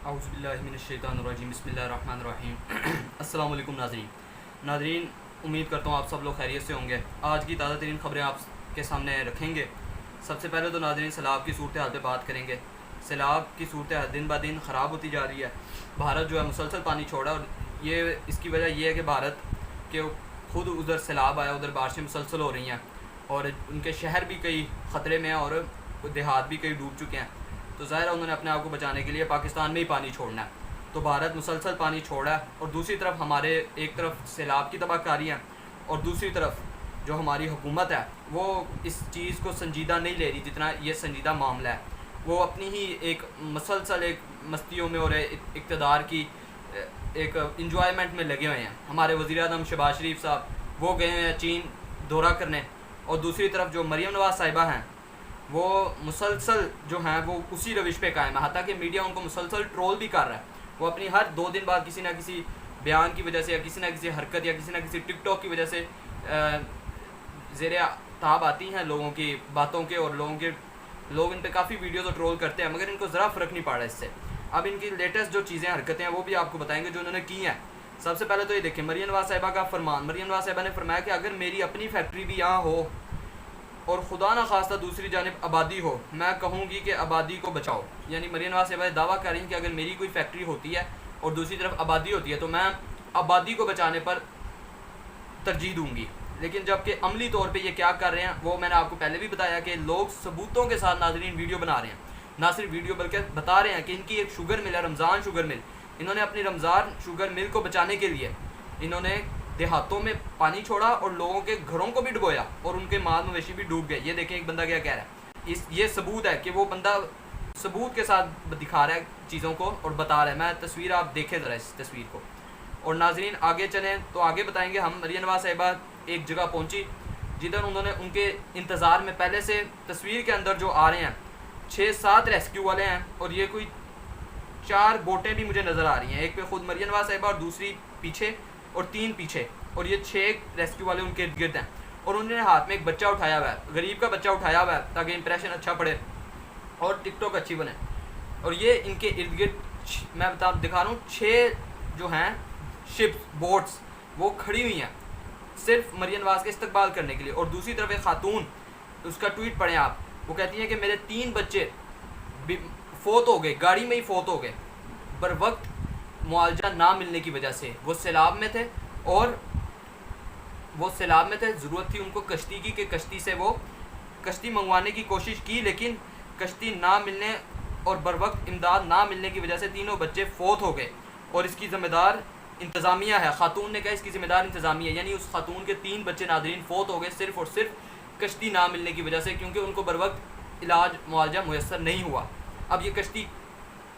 औज़ुबिल्लाहिमिनश्शैतानिर्रजीम बिस्मिल्लाहिर्रहमानिर्रहीम। अस्सलाम वालेकुम नाज़रीन, उम्मीद करता हूँ आप सब लोग खैरियत से होंगे। आज की ताज़ा तरीन ख़बरें आपके सामने रखेंगे। सबसे पहले तो नाज़रीन सैलाब की सूरत हाल पर बात करेंगे। सैलाब की सूरत हाल दिन ब दिन ख़राब होती जा रही है। भारत जो है मुसलसल पानी छोड़ा, और ये इसकी वजह यह है कि भारत के खुद उधर सैलाब आया, उधर बारिशें मुसलसल हो रही हैं और उनके शहर भी कई ख़तरे में हैं और देहात भी कई डूब चुके हैं। तो ज़ाहिर है उन्होंने अपने आप को बचाने के लिए पाकिस्तान में ही पानी छोड़ना है। तो भारत मुसलसल पानी छोड़ा है और दूसरी तरफ हमारे एक तरफ सैलाब की तबाहकारी है और दूसरी तरफ जो हमारी हुकूमत है वो इस चीज़ को संजीदा नहीं ले रही जितना ये संजीदा मामला है। वो अपनी ही एक मुसलसल एक मस्तियों में और इक़्तिदार की एक इंजॉयमेंट में लगे हुए हैं। हमारे वज़ीर-ए-आज़म शहबाज शरीफ साहब वो गए हुए हैं चीन दौरा करने, और दूसरी तरफ जो मरीम नवाज़ साहिबा हैं वो मुसलसल जो हैं वो उसी रविश पे कायम है। हत्ता कि मीडिया उनको मुसलसल ट्रोल भी कर रहा है। वो अपनी हर 2 दिन बाद किसी ना किसी बयान की वजह से या किसी ना किसी हरकत या किसी ना किसी टिकटॉक की वजह से ज़ेर ताब आती हैं लोगों की बातों के, और लोग इन पे काफ़ी वीडियोज़ और ट्रोल करते हैं, मगर इनको ज़रा फ़र्क नहीं पड़ रहा इससे। अब इनकी लेटेस्ट जो चीज़ें हरकतें हैं वो भी आपको बताएंगे जो उन्होंने की हैं। सबसे पहले तो ये देखें मरीम नवाज़ साहिबा का फरमान। मरीम नवाज़ साहिबा ने फरमाया कि अगर मेरी अपनी फैक्ट्री भी यहाँ हो और खुदा न खास्ता दूसरी जानिब आबादी हो, मैं कहूँगी कि आबादी को बचाओ। यानी मरीम नवाज़ साहिबा दावा कर रही हैं कि अगर मेरी कोई फैक्ट्री होती है और दूसरी तरफ आबादी होती है तो मैं आबादी को बचाने पर तरजीह दूँगी। लेकिन जबकि अमली तौर पे ये क्या कर रहे हैं वो मैंने आपको पहले भी बताया कि लोग सबूतों के साथ नाज़रीन वीडियो बना रहे हैं। ना सिर्फ वीडियो बल्कि बता रहे हैं कि इनकी एक शुगर मिल है, रमज़ान शुगर मिल। इन्होंने अपनी रमज़ान शुगर मिल को बचाने के लिए इन्होंने देहातों में पानी छोड़ा और लोगों के घरों को भी डुबोया और उनके माल मवेशी भी डूब गए। ये देखें एक बंदा क्या कह रहा है। ये सबूत है कि वो बंदा सबूत के साथ दिखा रहा है चीज़ों को और बता रहा है। मैं तस्वीर आप देखें ज़रा इस तस्वीर को। और नाजरीन आगे चलें तो आगे बताएंगे हम। मरीम नवाज़ साहिबा एक जगह पहुँची जिधर उन्होंने उनके इंतज़ार में पहले से तस्वीर के अंदर जो आ रहे हैं 6-7 रेस्क्यू वाले हैं, और ये कोई 4 बोटें भी मुझे नज़र आ रही हैं। एक पे खुद मरीम नवाज़ साहिबा और दूसरी पीछे और 3 पीछे, और ये 6 रेस्क्यू वाले उनके इर्द गिर्द हैं। और उन्होंने हाथ में एक बच्चा उठाया हुआ है, गरीब का बच्चा उठाया हुआ है ताकि इंप्रेशन अच्छा पड़े और टिकटॉक अच्छी बने। और ये इनके इर्द गिर्द मैं दिखा रहा हूँ 6 जो हैं शिप्स बोट्स वो खड़ी हुई हैं सिर्फ मरीम नवाज़ के इस्तकबाल करने के लिए। और दूसरी तरफ एक खातून, उसका ट्वीट पढ़ें आप, वो कहती हैं कि मेरे 3 बच्चे फोत हो गए, गाड़ी में ही फोत हो गए बर वक्त मुआवजा ना मिलने की वजह से। वो सैलाब में थे और ज़रूरत थी उनको कश्ती की कि कश्ती से वो कश्ती मंगवाने की कोशिश की, लेकिन कश्ती ना मिलने और बर वक्त इमदाद ना मिलने की वजह से तीनों बच्चे फोत हो गए। और इसकी ज़िम्मेदार इंतज़ामिया है। खातून ने कहा इसकी ज़िम्मेदार इंतज़ामिया, यानी उस खातून के 3 बच्चे नादरीन फोत हो गए सिर्फ़ और सिर्फ कश्ती ना मिलने की वजह से, क्योंकि उनको बर वक्त इलाज मुआवजा मुयस्सर नहीं हुआ। अब ये कश्ती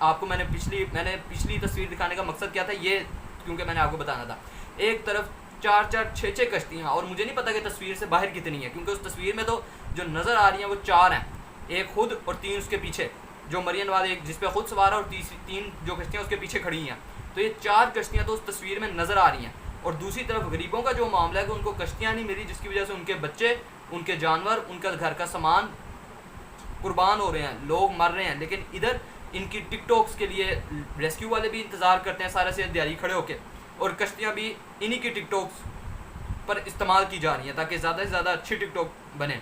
आपको मैंने पिछली तस्वीर दिखाने का मकसद क्या था, ये क्योंकि मैंने आपको बताना था। एक तरफ 4-4, 6-6 कश्तियाँ, और मुझे नहीं पता कि तस्वीर से बाहर कितनी है, क्योंकि उस तस्वीर में तो जो नज़र आ रही हैं वो 4 हैं, एक खुद और 3 उसके पीछे जो मरीम नवाज़ एक जिस पे खुद सवार है और 3 जो कश्तियाँ उसके पीछे खड़ी हैं। तो ये 4 कश्तियाँ तो उस तस्वीर में नज़र आ रही हैं। और दूसरी तरफ गरीबों का जो मामला है कि उनको कश्तियाँ नहीं मिली, जिसकी वजह से उनके बच्चे, उनके जानवर, उनका घर का सामान कुर्बान हो रहे हैं, लोग मर रहे हैं। लेकिन इधर इनकी टिकटॉक्स के लिए रेस्क्यू वाले भी इंतज़ार करते हैं सारे से दिहाड़ी खड़े होकर, और कश्तियाँ भी इन्हीं की टिकटॉक्स पर इस्तेमाल की जा रही हैं ताकि ज़्यादा से ज़्यादा अच्छी टिकटॉक बने।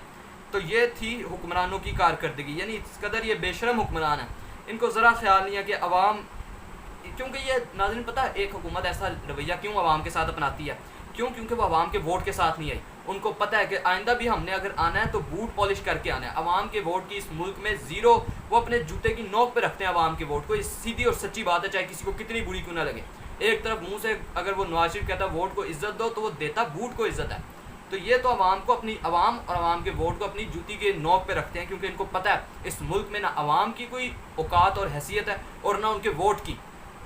तो ये थी हुक्मरानों की कारकर्दगी, यानी इस कदर ये बेशरम हुक्मरान है, इनको ज़रा ख्याल नहीं है कि अवाम, क्योंकि ये नाज़रीन पता है एक हुकूमत ऐसा रवैया क्यों अवाम के साथ अपनाती है, क्योंकि वो अवाम के वोट के साथ नहीं आई। उनको पता है कि आइंदा भी हमने अगर आना है तो बूट पॉलिश करके आना है। अवाम के वोट की इस मुल्क में ज़ीरो, वो अपने जूते की नोक पे रखते हैं अवाम के वोट को। ये सीधी और सच्ची बात है, चाहे किसी को कितनी बुरी क्यों ना लगे। एक तरफ मुँह से अगर वो नवाज शरीफ कहता वोट को इज़्ज़त दो, तो वो देता बूट को इज़्ज़त है। तो ये तो अवाम को अपनी अवाम और अवाम के वोट को अपनी जूती के नोक पे रखते हैं, क्योंकि इनको पता है इस मुल्क में ना अवाम की कोई औकात और हैसियत है और ना उनके वोट की।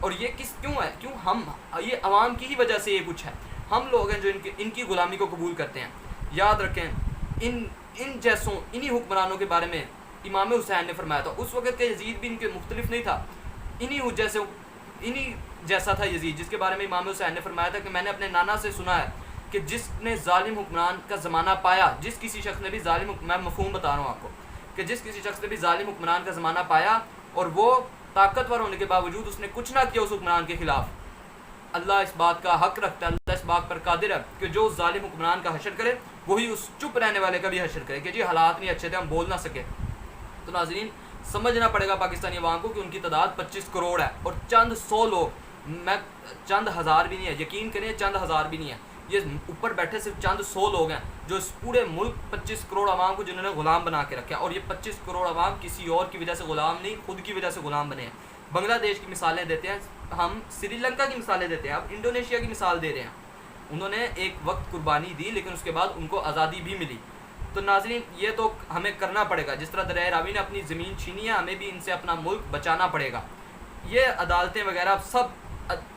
और ये क्यों है, क्यों हम, ये अवाम की ही वजह से ये कुछ है। हम लोग हैं जो इनकी ग़ुलामी को कबूल करते हैं। याद रखें इन जैसों इन्हीं हुक्मरानों के बारे में इमाम हुसैन ने फरमाया था। उस वक़्त का यजीद भी इनके मुख्तलिफ नहीं था, इन्हीं जैसा था यजीद, जिसके बारे में इमाम हुसैन ने फरमाया था कि मैंने अपने नाना से सुना है कि जिसने जालिम हुक्मरान का ज़माना पाया, जिस किसी शख्स ने भी जालिम, मैं मफ़हूम बता रहा हूँ आपको, कि जिस किसी शख्स ने भी जालिम हुक्मरान का ज़माना पाया और वो ताकतवर होने के बावजूद उसने कुछ ना किया उस हुक्मरान के खिलाफ, अल्लाह इस बात का हक रखता है, अल्लाह इस बात पर कादिर है कि जो उस जालिम हुक्मरान का हशर करे वही उस चुप रहने वाले का भी हशर करे कि जी हालात नहीं अच्छे थे, हम बोल ना सके। तो नाज़रीन समझना पड़ेगा पाकिस्तानी अवाम को कि उनकी तादाद 25 करोड़ है और चंद 100 लोग, मैं चंद हज़ार भी नहीं है, यकीन करें चंद हज़ार भी नहीं है, ये ऊपर बैठे सिर्फ चंद 100 लोग हैं जो इस पूरे मुल्क 25 करोड़ अवाम को जिन्होंने ग़ुलाम बना के रखा है। और ये 25 करोड़ अवाम किसी और की वजह से ग़ुलाम नहीं, खुद की वजह से ग़ुलाम बने हैं। बांग्लादेश की मिसालें देते हैं हम, श्रीलंका की मिसालें देते हैं, अब इंडोनेशिया की मिसाल दे रहे हैं। उन्होंने एक वक्त कुर्बानी दी लेकिन उसके बाद उनको आज़ादी भी मिली। तो नाज़रीन ये तो हमें करना पड़ेगा, जिस तरह दरिया रावी ने अपनी ज़मीन छीनी है, हमें भी इनसे अपना मुल्क बचाना पड़ेगा। ये अदालतें वगैरह सब,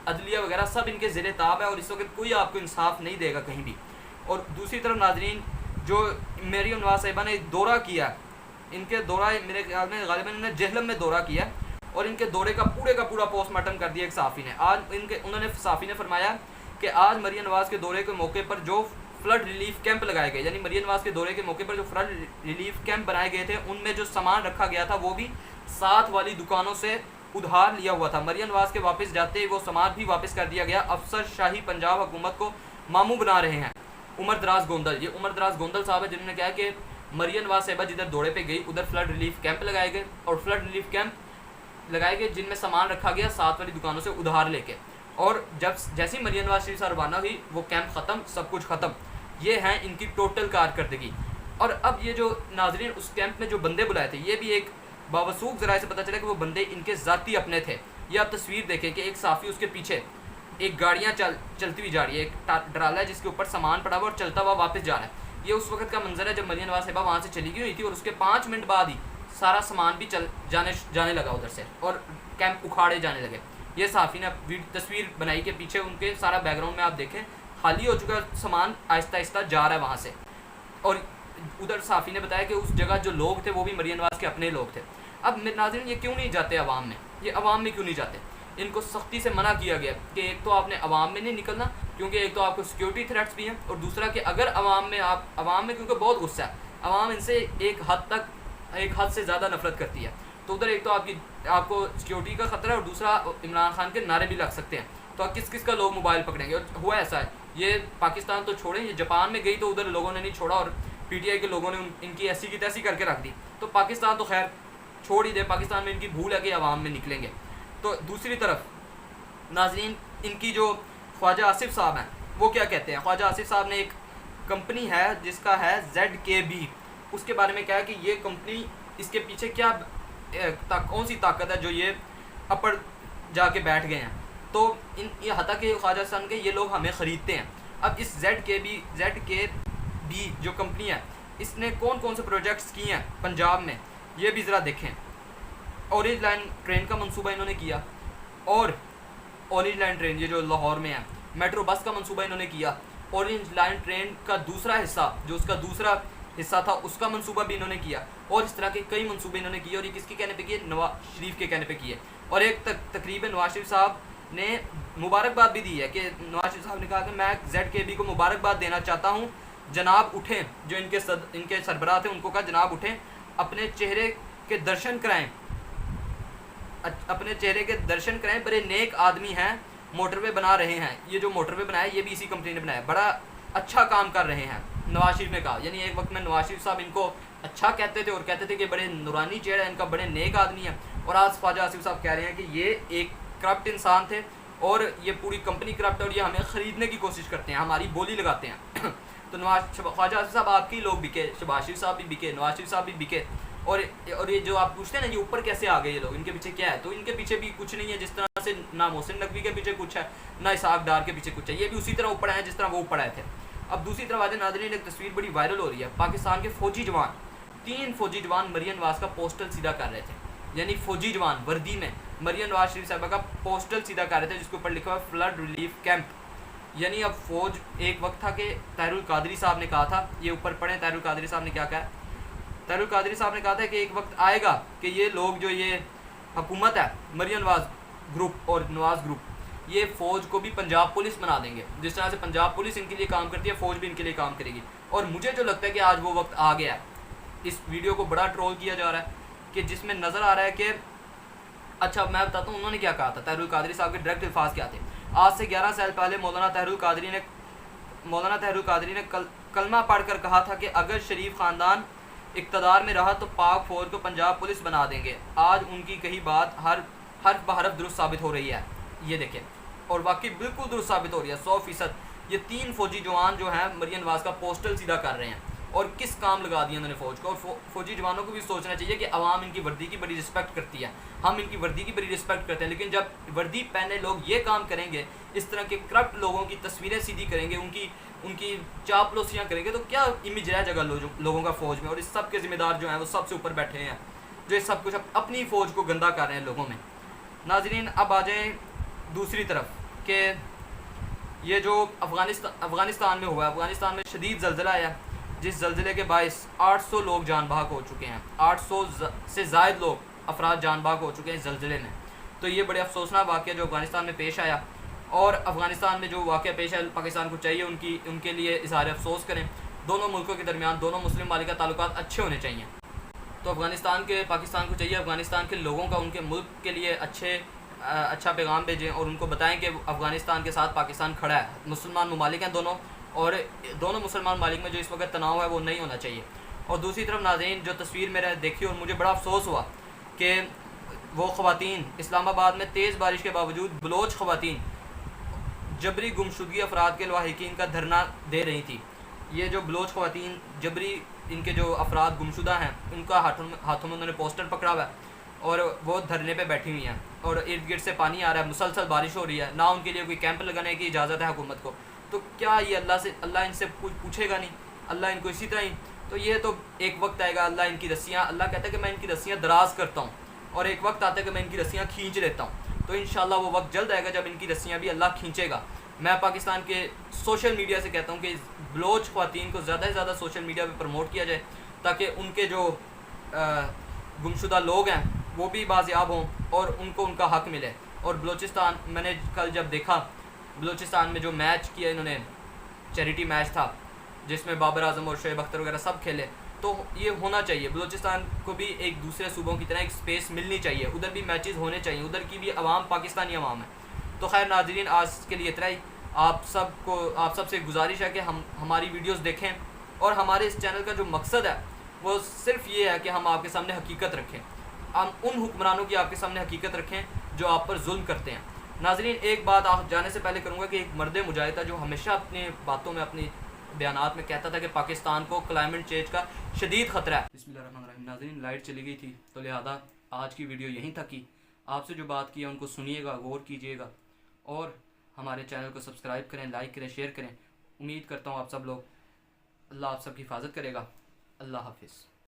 अदलिया वगैरह सब इनके ज़ेरे ताब है और इस वक्त कोई आपको इंसाफ नहीं देगा कहीं भी। और दूसरी तरफ नाज़रीन जो मरियम नवाज़ साहिबा ने दौरा किया, इनके दौरा मेरे ख्याल में गालिबन इन्होंने जेहलम में दौरा किया और इनके दौरे का पूरा पोस्टमार्टम कर दिया एक सहाफ़ी ने। आज उन्होंने सहाफ़ी ने फरमाया कि आज मरियम नवाज़ के दौरे के मौके पर जो फ्लड रिलीफ कैंप लगाए गए, यानी मरियम नवाज़ के दौरे के मौके पर जो फ्लड रिलीफ कैंप बनाए गए थे उनमें जो सामान रखा गया था वो भी साथ वाली दुकानों से उधार लिया हुआ था। मरियम नवाज़ के वापस जाते ही वो सामान भी वापस कर दिया गया। अफसर शाही पंजाब हुकूमत को मामू बना रहे हैं। उमर दराज गोंदल, ये उमर दराज गोंदल साहब है जिन्होंने कहा कि मरियम नवाज़ साहिबा जिधर दौरे पे गई उधर फ्लड रिलीफ कैंप लगाए गए और फ्लड रिलीफ कैंप लगाए गए जिनमें सामान रखा गया साथ वाली दुकानों से उधार लेके। और जब जैसी मरियम नवाज़ शरीफ साहब रवाना हुई वो कैंप ख़त्म, सब कुछ ख़त्म। ये हैं इनकी टोटल कारकर्दगी। और अब ये जो नाजरीन उस कैंप में जो बंदे बुलाए थे, ये भी एक बावसूख ज़राए से पता चला कि वो बंदे इनके ज़ाती अपने थे। ये आप तस्वीर देखें कि एक साफ़ी उसके पीछे एक गाड़ियाँ चलती हुई जा रही है, एक डराला है जिसके ऊपर सामान पड़ा हुआ और चलता हुआ वापस जा रहा है। ये उस वक्त का मंजर है जब मरियम नवाज़ साहिबा वहाँ से चली गई हुई थी और उसके 5 मिनट बाद ही सारा सामान भी जाने लगा उधर से और कैंप उखाड़े जाने लगे। ये सहाफ़ी ने तस्वीर बनाई के पीछे उनके सारा बैकग्राउंड में आप देखें खाली हो चुका, सामान आहिस्ता आहिस्ता जा रहा है वहाँ से। और उधर सहाफ़ी ने बताया कि उस जगह जो लोग थे वो भी मरियम नवाज़ के अपने लोग थे। अब नाज़रीन ये क्यों नहीं जाते अवाम में, ये अवाम में क्यों नहीं जाते? इनको सख्ती से मना किया गया कि एक तो आपने अवाम में नहीं निकलना क्योंकि एक तो आपको सिक्योरिटी थ्रेट्स भी हैं और दूसरा कि अगर अवाम में क्योंकि बहुत गुस्सा है, अवाम इनसे एक हद से ज़्यादा नफरत करती है। तो उधर एक तो आपको सिक्योरिटी का ख़तरा है और दूसरा इमरान खान के नारे भी लग सकते हैं। तो किस किस का लोग मोबाइल पकड़ेंगे। और हुआ ऐसा है, ये पाकिस्तान तो छोड़ें, ये जापान में गई तो उधर लोगों ने नहीं छोड़ा और पीटीआई के लोगों ने इनकी ऐसी की तैसी करके रख दी। तो पाकिस्तान तो खैर छोड़ ही दे, पाकिस्तान में इनकी भूल है कि अवाम में निकलेंगे। तो दूसरी तरफ नाजरीन इनकी जो ख्वाजा आसिफ साहब हैं वो क्या कहते हैं। ख्वाजा आसिफ साहब ने एक कंपनी है जिसका है ZKB, उसके बारे में क्या है कि ये कंपनी, इसके पीछे क्या कौन सी ताकत है जो ये अपर जाके बैठ गए हैं। तो ये हता कि ख्वाजा साहब के ये लोग हमें ख़रीदते हैं। अब इस ZKB जो कंपनी है इसने कौन कौन से प्रोजेक्ट्स किए हैं पंजाब में, ये भी ज़रा देखें। ऑरेंज लाइन ट्रेन का मंसूबा इन्होंने किया और ऑरेंज लाइन ट्रेन ये जो लाहौर में है, मेट्रो बस का मंसूबा इन्होंने किया। ऑरेंज लाइन ट्रेन का दूसरा हिस्सा जो उसका दूसरा हिस्सा था उसका मंसूबा भी इन्होंने किया और इस तरह के कई मंसूबे इन्होंने किए। और ये किसके कहने पे किए? नवाज शरीफ के कहने पे किए। और एक तकरीब में नवाज शरीफ साहब ने मुबारकबाद भी दी है कि नवाज शरीफ साहब ने कहा कि मैं ZKB को मुबारकबाद देना चाहता हूँ, जनाब उठें, जो इनके सरबराह थे उनको कहा जनाब उठें, अपने चेहरे के दर्शन कराएं, अपने चेहरे के दर्शन कराएं, बड़े नेक आदमी हैं, मोटरवे बना रहे हैं। ये जो मोटरवे बनाया ये भी इसी कंपनी ने बनाया, बड़ा अच्छा काम कर रहे हैं, नवाज शरीफ ने कहा। यानी एक वक्त में नवाज शरीफ साहब इनको अच्छा कहते थे और कहते थे कि बड़े नूरानी चेहरा है इनका, बड़े नेक आदमी हैं। और आज ख्वाजा आसिफ साहब कह रहे हैं कि ये एक करप्ट इंसान थे और ये पूरी कंपनी करप्ट है और ये हमें ख़रीदने की कोशिश करते हैं, हमारी बोली लगाते हैं। तो ख्वाजा आसिफ साहब आपके लोग बिके, शहबाज शरीफ साहब भी बिके, नवाज शरीफ साहब भी बिके। और ये जो आप पूछते हैं ना ये ऊपर कैसे आ गए ये लोग, इनके पीछे क्या है? तो इनके पीछे भी कुछ नहीं है। जिस तरह से ना मोहसिन नकवी के पीछे कुछ है ना इसहाक डार के पीछे कुछ है, ये भी उसी तरह ऊपर आए जिस तरह वो ऊपर आए थे। अब दूसरी तरफ आज नाज़रीन एक तस्वीर बड़ी वायरल हो रही है। पाकिस्तान के फौजी जवान, 3 फौजी जवान मरियम नवाज़ का पोस्टल सीधा कर रहे थे, यानी फौजी जवान वर्दी में मरियम नवाज़ शरीफ साहबा का पोस्टल सीधा कर रहे थे जिसके ऊपर लिखा हुआ फ्लड रिलीफ कैंप। यानी अब फौज, एक वक्त था कि ताहिरुल कादरी साहब ने कहा था, ये ऊपर पढ़े ताहिरुल कादरी साहब ने क्या कहा। ताहिरुल कादरी साहब ने कहा था कि एक वक्त आएगा कि ये लोग जो ये हुकूमत है मरियम नवाज़ ग्रुप और नवाज़ ग्रुप, ये फ़ौज को भी पंजाब पुलिस बना देंगे। जिस तरह से पंजाब पुलिस इनके लिए काम करती है फ़ौज भी इनके लिए काम करेगी। और मुझे जो लगता है कि आज वो वक्त आ गया है। इस वीडियो को बड़ा ट्रोल किया जा रहा है कि जिसमें नज़र आ रहा है कि अच्छा मैं बताता हूँ उन्होंने क्या कहा था। तहरुल कादरी साहब के डायरेक्ट अल्फाज क्या थे। आज से 11 साल पहले मौलाना तहरुल कादरी ने कलमा पढ़कर कहा था कि अगर शरीफ ख़ानदान इक़्तिदार में रहा तो पाक फ़ौज को पंजाब पुलिस बना देंगे। आज उनकी कही बात हर बहरफ दुरुस्त साबित हो रही है। ये देखें, और वाकई बिल्कुल दुरुस्त साबित हो रही है 100%। ये 3 फ़ौजी जवान जो हैं मरियम नवाज़ का पोस्टल सीधा कर रहे हैं और किस काम लगा दिया उन्होंने फ़ौज को। और फ़ौजी जवानों को भी सोचना चाहिए कि अवाम इनकी वर्दी की बड़ी रिस्पेक्ट करती है, हम इनकी वर्दी की बड़ी रिस्पेक्ट करते हैं, लेकिन जब वर्दी पहने लोग ये काम करेंगे, इस तरह के करप्ट लोगों की तस्वीरें सीधी करेंगे, उनकी चापलूसियाँ करेंगे, तो क्या इमेज रह जाएगा लोगों का फ़ौज में। और इस सब के ज़िम्मेदार जो हैं वो सबसे ऊपर बैठे हैं, जो इस सब कुछ अपनी फ़ौज को गंदा कर रहे हैं लोगों में। नाज़रीन अब आ जाएँ दूसरी तरफ कि ये जो अफ़गानिस्तान में हुआ है, अफ़गानिस्तान में शदीद ज़ल्ज़ला आया, जिस ज़ल्ज़ले के बायस 800 लोग जान बहक हो चुके हैं। 800 से ज़ायद लोग अफराद जान बहक हो चुके हैं इस ज़ल्ज़ले में। तो ये बड़े अफसोसनाक वाक़या जो अफ़गानिस्तान में पेश आया, और अफ़गानिस्तान में जो वाक़या पेश आया पाकिस्तान को चाहिए उनके लिए इज़हार अफसोस करें। दोनों मुल्कों के दरमियान, दोनों मुस्लिम ममालिक ताल्लुकात अच्छे होने चाहिए। तो पाकिस्तान को चाहिए अफ़गानिस्तान के लोगों का उनके मुल्क के लिए अच्छा पैगाम भेजें और उनको बताएं कि अफ़गानिस्तान के साथ पाकिस्तान खड़ा है। मुसलमान ममालिक हैं दोनों, और दोनों मुसलमान ममालिक में जो इस वक्त तनाव है वो नहीं होना चाहिए। और दूसरी तरफ नाज़रीन जो तस्वीर मैंने देखी और मुझे बड़ा अफसोस हुआ कि वो ख़वातीन इस्लामाबाद में तेज़ बारिश के बावजूद बलोच ख़वातीन जबरी गुमशुदगी अफराद के लवाहिकीन का धरना दे रही थी। ये जो बलोच ख़वातीन जबरी इनके जो अफराद गुमशुदा हैं उनका हाथों में उन्होंने पोस्टर पकड़ा हुआ है और वो धरने पे बैठी हुई हैं, और इर्द गिर्द से पानी आ रहा है, मुसलसल बारिश हो रही है, ना उनके लिए कोई कैंप लगाने की इजाज़त है हुकूमत को। तो क्या ये अल्लाह इनसे कुछ पूछेगा नहीं? अल्लाह इनको इसी तरह ही, तो ये तो एक वक्त आएगा अल्लाह इनकी रस्सियाँ, अल्लाह कहता है कि मैं इनकी रस्सियाँ दराज़ करता हूँ, और एक वक्त आता है कि मैं इनकी रस्सियाँ खींच लेता हूँ। तो इंशाअल्लाह वो वक्त जल्द आएगा जब इनकी रस्सियाँ भी अल्लाह खींचेगा। मैं पाकिस्तान के सोशल मीडिया से कहता हूँ कि बलोच ख़वातीन को ज़्यादा से ज़्यादा सोशल मीडिया पर प्रमोट किया जाए, ताकि उनके जो गुमशुदा लोग हैं वो भी बाज़ियाब हों और उनको उनका हक़ मिले। और बलूचिस्तान, मैंने कल जब देखा बलूचिस्तान में जो मैच किया इन्होंने, चैरिटी मैच था जिसमें बाबर आज़म और शोएब अख्तर वगैरह सब खेले, तो ये होना चाहिए। बलूचिस्तान को भी एक दूसरे सूबों की तरह एक स्पेस मिलनी चाहिए, उधर भी मैचेस होने चाहिए, उधर की भी आवाम पाकिस्तानी आवाम है। तो खैर नाज़रीन आज के लिए इतना ही। आप सबसे गुजारिश है कि हमारी वीडियोस देखें, और हमारे इस चैनल का जो मकसद है वो सिर्फ़ ये है कि हम आपके सामने हकीकत रखें, हम उन हुक्मरानों की आपके सामने हकीकत रखें जो आप पर जुल्म करते हैं। नाज़रीन एक बात आप जाने से पहले करूँगा कि एक मर्द मुजाहिद था जो हमेशा अपनी बातों में, अपनी बयानात में कहता था कि पाकिस्तान को क्लाइमेट चेंज का शदीद ख़तरा है। बिस्मिल्लाहिर्रहमानिर्रहीम। नाज़रीन लाइट चली गई थी, तो लिहाजा आज की वीडियो यहीं तक ही। आपसे जो बात की है उनको सुनिएगा, गौर कीजिएगा, और हमारे चैनल को सब्सक्राइब करें, लाइक करें, शेयर करें। उम्मीद करता हूँ आप सब लोग, अल्लाह आप सबकी हिफाजत करेगा। अल्लाह हाफिज़।